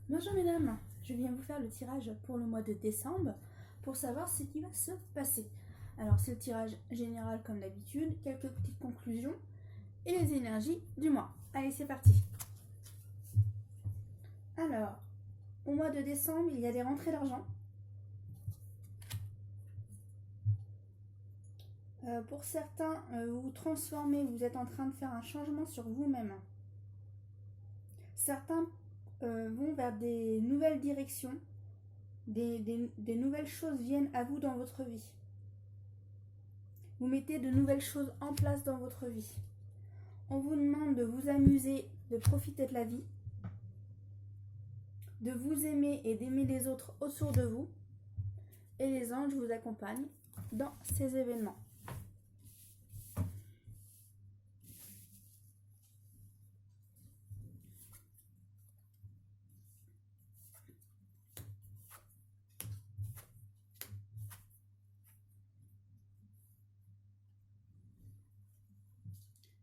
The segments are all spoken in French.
Bonjour mesdames, je viens vous faire le tirage pour le mois de décembre pour savoir ce qui va se passer. Alors c'est le tirage général comme d'habitude, quelques petites conclusions et les énergies du mois. Allez, c'est parti. Alors, au mois de décembre, il y a des rentrées d'argent. Pour certains, vous vous transformez, vous êtes en train de faire un changement sur vous-même. Certains vont vers des nouvelles directions, des nouvelles choses viennent à vous dans votre vie. Vous mettez de nouvelles choses en place dans votre vie. On vous demande de vous amuser, de profiter de la vie, de vous aimer et d'aimer les autres autour de vous. Et les anges vous accompagnent dans ces événements.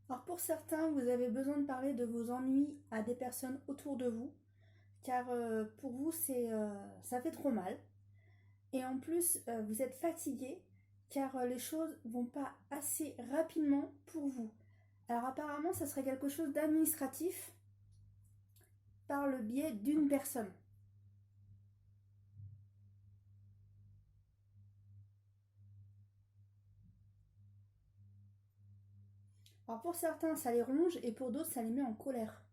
Alors pour certains, vous avez besoin de parler de vos ennuis à des personnes autour de vous, car pour vous, ça fait trop mal. Et en plus, vous êtes fatigué, car les choses vont pas assez rapidement pour vous. Alors apparemment, ça serait quelque chose d'administratif par le biais d'une personne. Alors pour certains, ça les ronge et pour d'autres, ça les met en colère.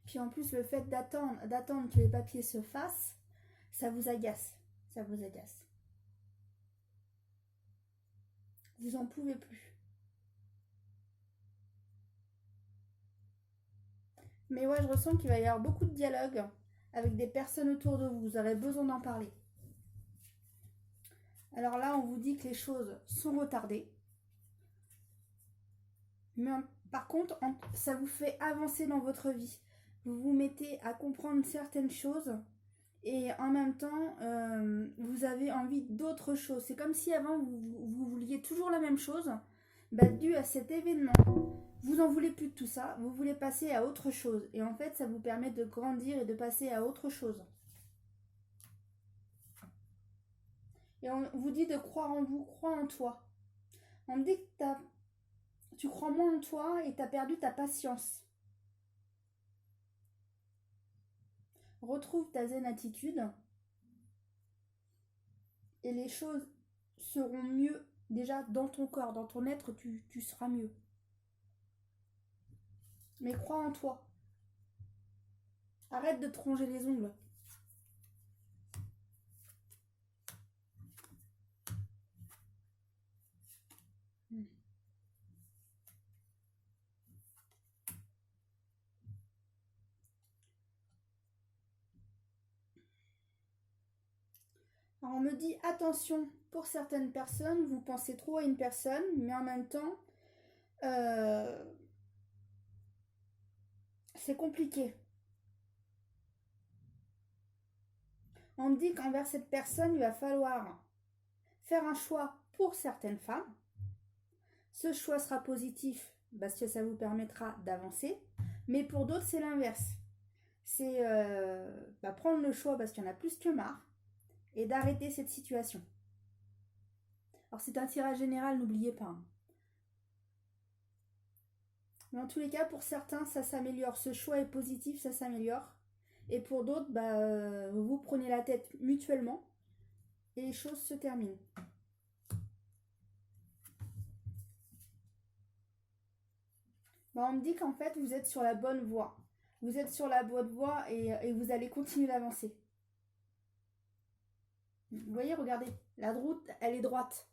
Puis en plus, le fait d'attendre que les papiers se fassent, ça vous agace. Ça vous agace. Vous en pouvez plus. Mais ouais, je ressens qu'il va y avoir beaucoup de dialogue avec des personnes autour de vous. Vous aurez besoin d'en parler. Alors là, on vous dit que les choses sont retardées. Mais par contre, ça vous fait avancer dans votre vie. Vous vous mettez à comprendre certaines choses et en même temps, vous avez envie d'autre chose. C'est comme si avant, vous vouliez toujours la même chose. Bah, dû à cet événement, vous en voulez plus de tout ça, vous voulez passer à autre chose. Et en fait, ça vous permet de grandir et de passer à autre chose. Et on vous dit de croire en vous, crois en toi. On me dit que tu crois moins en toi et tu as perdu ta patience. Retrouve ta zen attitude et les choses seront mieux. Déjà, dans ton corps, dans ton être, tu seras mieux. Mais crois en toi. Arrête de te ronger les ongles. Alors on me dit attention, pour certaines personnes, vous pensez trop à une personne, mais en même temps, euh, c'est compliqué. On me dit qu'envers cette personne, il va falloir faire un choix pour certaines femmes. Ce choix sera positif parce que ça vous permettra d'avancer, mais pour d'autres, c'est l'inverse. C'est prendre le choix parce qu'il y en a plus que marre et d'arrêter cette situation. Alors c'est un tirage général, n'oubliez pas, hein. Mais en tous les cas, pour certains, ça s'améliore. Ce choix est positif, ça s'améliore. Et pour d'autres, vous prenez la tête mutuellement et les choses se terminent. On me dit qu'en fait, vous êtes sur la bonne voie. Vous êtes sur la bonne voie et vous allez continuer d'avancer. Vous voyez, regardez, la route, elle est droite.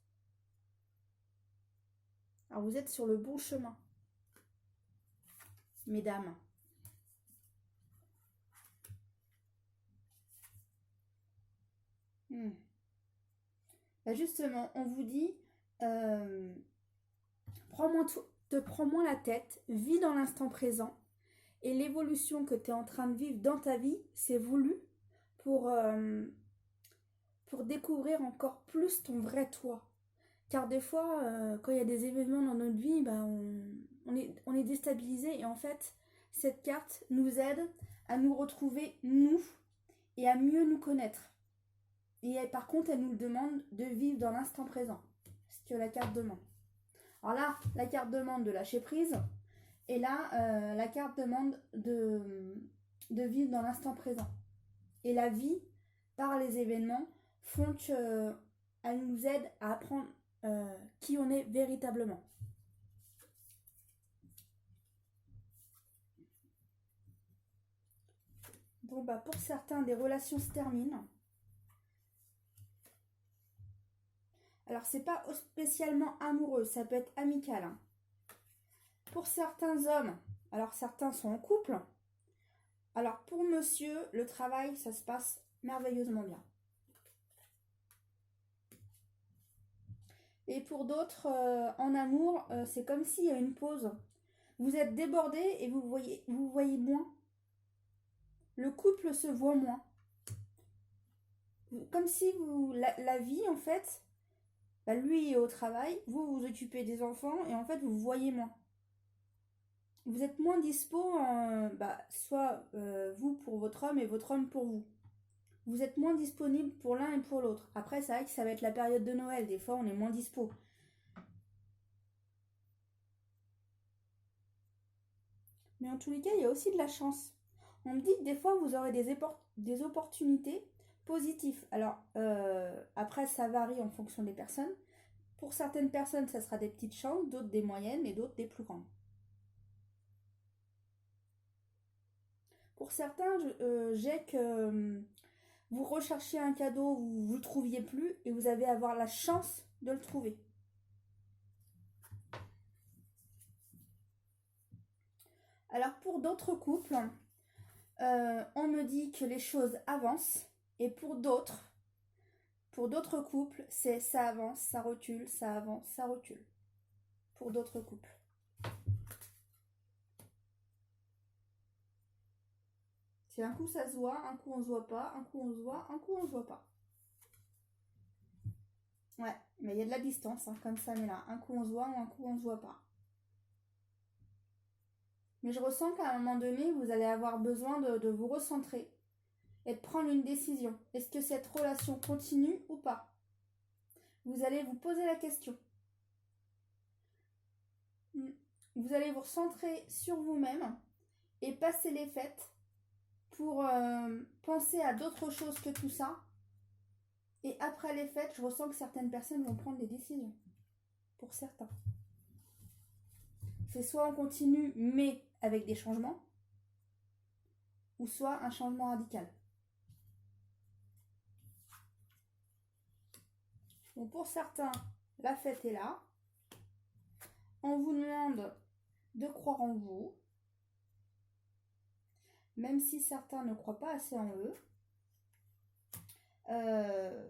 Alors vous êtes sur le bon chemin, mesdames. Justement, on vous dit, euh, prends moins la tête, vis dans l'instant présent. Et l'évolution que tu es en train de vivre dans ta vie, c'est voulu pour, euh, pour découvrir encore plus ton vrai toi. Car des fois, quand il y a des événements dans notre vie, on est déstabilisé et en fait, Cette carte nous aide à nous retrouver nous et à mieux nous connaître. Et par contre, elle nous demande de vivre dans l'instant présent. Ce que la carte demande. Alors là, la carte demande de lâcher prise. Et là, la carte demande de vivre dans l'instant présent. Et la vie, par les événements, font qu'elle nous aide à apprendre qui on est véritablement. Bon, bah, pour certains, des relations se terminent. Alors, c'est pas spécialement amoureux, ça peut être amical. Hein. Pour certains hommes, alors certains sont en couple. Alors, pour monsieur, le travail, ça se passe merveilleusement bien. Et pour d'autres, en amour, c'est comme s'il y a une pause. Vous êtes débordé et vous voyez moins. Le couple se voit moins. Comme si la vie, en fait, bah, lui est au travail, vous vous occupez des enfants et en fait, vous voyez moins. Vous êtes moins dispo, soit vous pour votre homme et votre homme pour vous. Vous êtes moins disponible pour l'un et pour l'autre. Après, c'est vrai que ça va être la période de Noël. Des fois, on est moins dispo. Mais en tous les cas, il y a aussi de la chance. On me dit que des fois, vous aurez des opportunités positives. Alors, après, ça varie en fonction des personnes. Pour certaines personnes, ça sera des petites chances, d'autres des moyennes et d'autres des plus grandes. Pour certains, j'ai que vous recherchiez un cadeau, vous ne le trouviez plus et vous allez avoir la chance de le trouver. Alors pour d'autres couples, on me dit que les choses avancent et pour d'autres couples, c'est ça avance, ça recule, ça avance, ça recule. Pour d'autres couples. C'est un coup ça se voit, un coup on se voit pas, un coup on se voit, un coup on se voit pas. Ouais, mais il y a de la distance, hein, comme ça, mais là, un coup on se voit ou un coup on se voit pas. Mais je ressens qu'à un moment donné, vous allez avoir besoin de vous recentrer et de prendre une décision. Est-ce que cette relation continue ou pas? Vous allez vous poser la question. Vous allez vous recentrer sur vous-même et passer les fêtes pour penser à d'autres choses que tout ça. Et après les fêtes, je ressens que certaines personnes vont prendre des décisions. Pour certains. C'est soit on continue, mais avec des changements, ou soit un changement radical. Bon, pour certains, la fête est là. On vous demande de croire en vous, même si certains ne croient pas assez en eux.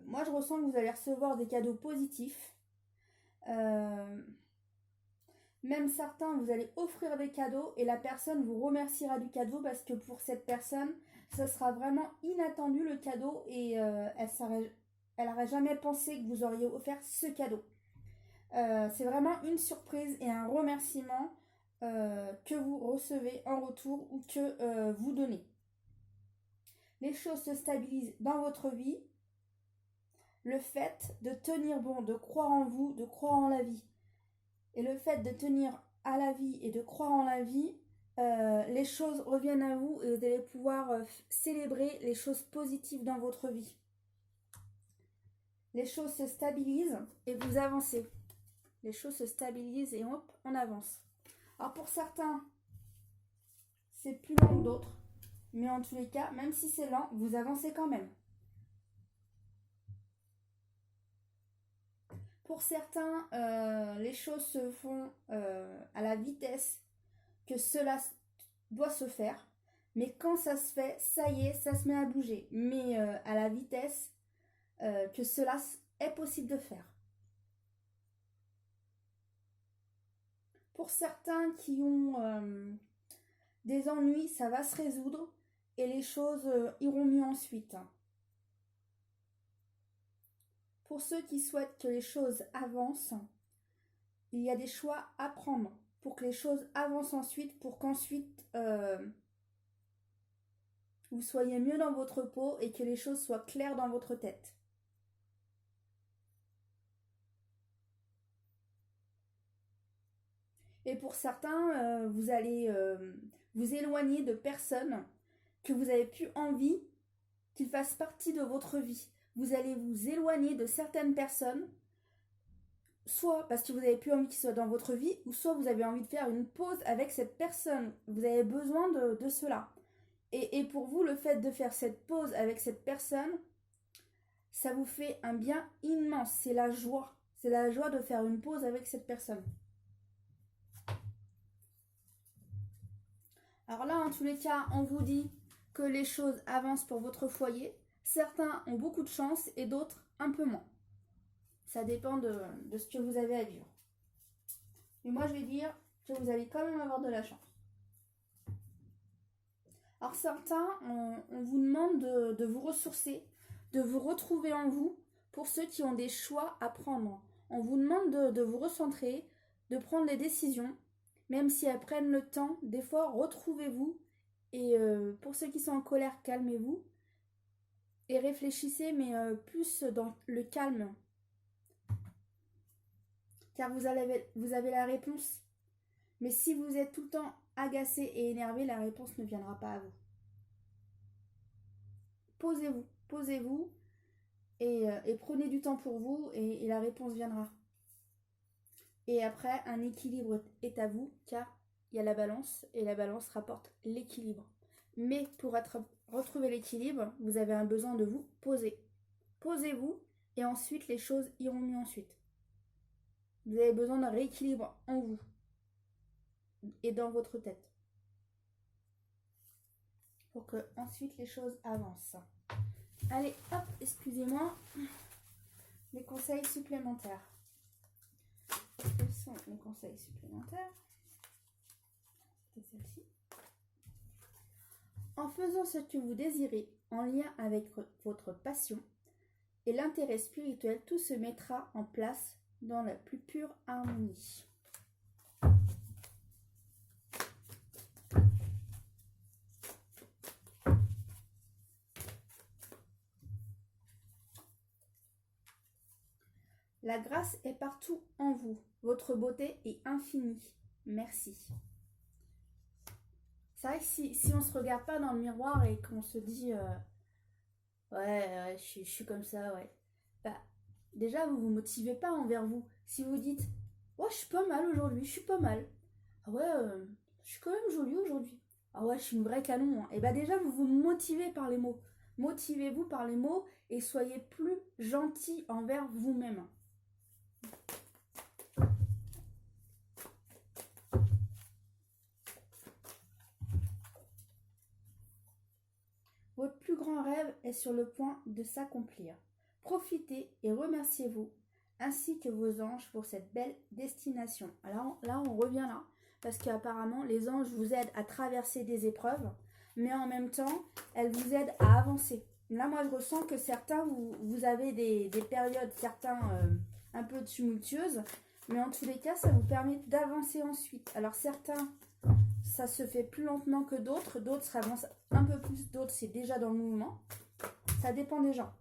Moi, je ressens que vous allez recevoir des cadeaux positifs. Même certains, vous allez offrir des cadeaux et la personne vous remerciera du cadeau parce que pour cette personne, ce sera vraiment inattendu le cadeau et elle n'aurait jamais pensé que vous auriez offert ce cadeau. C'est vraiment une surprise et un remerciement que vous recevez en retour ou que vous donnez. Les choses se stabilisent dans votre vie. Le fait de tenir bon, de croire en vous, de croire en la vie. Et le fait de tenir à la vie et de croire en la vie, les choses reviennent à vous et vous allez pouvoir célébrer les choses positives dans votre vie. Les choses se stabilisent et vous avancez. Les choses se stabilisent et hop, on avance. Alors pour certains, c'est plus lent que d'autres. Mais en tous les cas, même si c'est lent, vous avancez quand même. Pour certains, les choses se font à la vitesse que cela doit se faire. Mais quand ça se fait, ça y est, ça se met à bouger. Mais à la vitesse que cela est possible de faire. Pour certains qui ont des ennuis, ça va se résoudre et les choses iront mieux ensuite. Pour ceux qui souhaitent que les choses avancent, il y a des choix à prendre. pour que les choses avancent ensuite, pour qu'ensuite vous soyez mieux dans votre peau et que les choses soient claires dans votre tête. Et pour certains, vous allez vous éloigner de personnes que vous avez plus envie qu'ils fassent partie de votre vie. Vous allez vous éloigner de certaines personnes, soit parce que vous n'avez plus envie qu'ils soient dans votre vie, ou soit vous avez envie de faire une pause avec cette personne. Vous avez besoin de cela. Et pour vous, le fait de faire cette pause avec cette personne, ça vous fait un bien immense. C'est la joie. C'est la joie de faire une pause avec cette personne. Alors là, en tous les cas, on vous dit que les choses avancent pour votre foyer. Certains ont beaucoup de chance et d'autres un peu moins. Ça dépend de ce que vous avez à vivre. Mais moi, je vais dire que vous allez quand même avoir de la chance. Alors certains, on vous demande de vous ressourcer, de vous retrouver en vous pour ceux qui ont des choix à prendre. On vous demande de vous recentrer, de prendre les décisions, même si elles prennent le temps. Des fois, retrouvez-vous. Et pour ceux qui sont en colère, calmez-vous. Et réfléchissez, mais plus dans le calme. Car vous avez la réponse. Mais si vous êtes tout le temps agacé et énervé, la réponse ne viendra pas à vous. Posez-vous et prenez du temps pour vous et la réponse viendra. Et après, un équilibre est à vous car il y a la balance et la balance rapporte l'équilibre. Mais pour retrouver l'équilibre, vous avez un besoin de vous poser. Posez-vous et ensuite les choses iront mieux ensuite. Vous avez besoin d'un rééquilibre en vous et dans votre tête pour que ensuite les choses avancent. Allez, hop, excusez-moi, les conseils supplémentaires. Quels sont les conseils supplémentaires? C'est celle-ci. En faisant ce que vous désirez en lien avec votre passion et l'intérêt spirituel, tout se mettra en place dans la plus pure harmonie. La grâce est partout en vous. Votre beauté est infinie. Merci. C'est vrai que si on ne se regarde pas dans le miroir et qu'on se dit ouais, je suis comme ça, ouais. Bah, déjà, vous vous motivez pas envers vous. Si vous dites ouais, je suis pas mal aujourd'hui, je suis pas mal. Ah ouais, je suis quand même jolie aujourd'hui. Ah ouais, je suis une vraie canon. Hein. Et bah déjà, vous vous motivez par les mots. Motivez-vous par les mots et soyez plus gentil envers vous-même. Votre plus grand rêve est sur le point de s'accomplir. Profitez et remerciez-vous, ainsi que vos anges pour cette belle destination. Alors là, on revient là, parce qu'apparemment, les anges vous aident à traverser des épreuves, mais en même temps, elles vous aident à avancer. Là, moi, je ressens que certains, vous avez des périodes, certains un peu tumultueuses, mais en tous les cas, ça vous permet d'avancer ensuite. Alors certains, ça se fait plus lentement que d'autres, d'autres avancent un peu plus, d'autres c'est déjà dans le mouvement. Ça dépend des gens.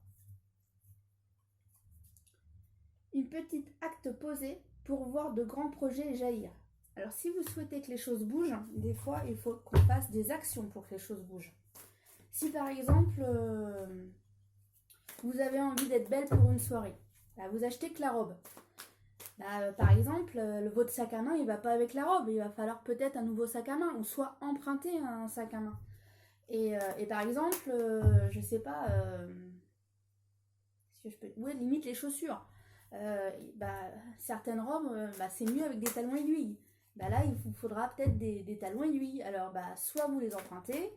Une petite acte posé pour voir de grands projets jaillir. Alors si vous souhaitez que les choses bougent, des fois il faut qu'on fasse des actions pour que les choses bougent. Si par exemple vous avez envie d'être belle pour une soirée, bah, vous achetez que la robe. Par exemple, votre sac à main, il ne va pas avec la robe. Il va falloir peut-être un nouveau sac à main ou soit emprunter un sac à main. Et par exemple, je sais pas, si je peux, ouais, limite les chaussures. Certaines robes, c'est mieux avec des talons aiguilles. Là, il vous faudra peut-être des talons aiguilles. Alors, soit vous les empruntez,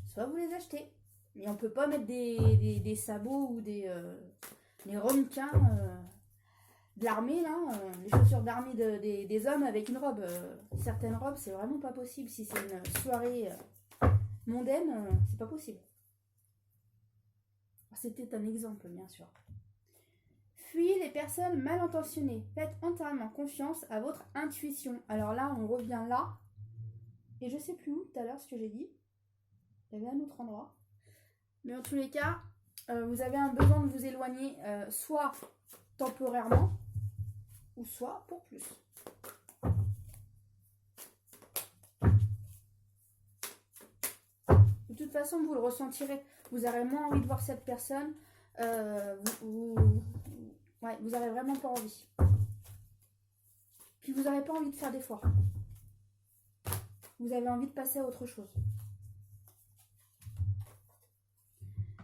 soit vous les achetez. Mais on peut pas mettre des sabots ou des ramequins de l'armée, là, les chaussures d'armée des hommes avec une robe. Certaines robes, c'est vraiment pas possible. Si c'est une soirée mondaine, c'est pas possible. C'était un exemple, bien sûr. Puis les personnes mal intentionnées, faites entièrement confiance à votre intuition. Alors là, on revient là. Et je sais plus où tout à l'heure ce que j'ai dit. Il y avait un autre endroit. Mais en tous les cas, vous avez un besoin de vous éloigner, soit temporairement, ou soit pour plus. De toute façon, vous le ressentirez. Vous aurez moins envie de voir cette personne. Ouais, vous n'aurez vraiment pas envie. Puis vous n'aurez pas envie de faire d'efforts. Vous avez envie de passer à autre chose.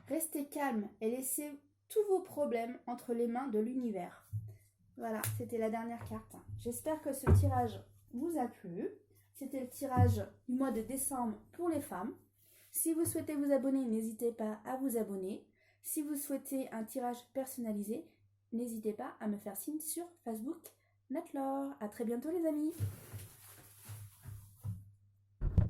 Restez calme et laissez tous vos problèmes entre les mains de l'univers. Voilà, c'était la dernière carte. J'espère que ce tirage vous a plu. C'était le tirage du mois de décembre pour les femmes. Si vous souhaitez vous abonner, n'hésitez pas à vous abonner. Si vous souhaitez un tirage personnalisé, n'hésitez pas à me faire signe sur Facebook Natlore. À très bientôt les amis.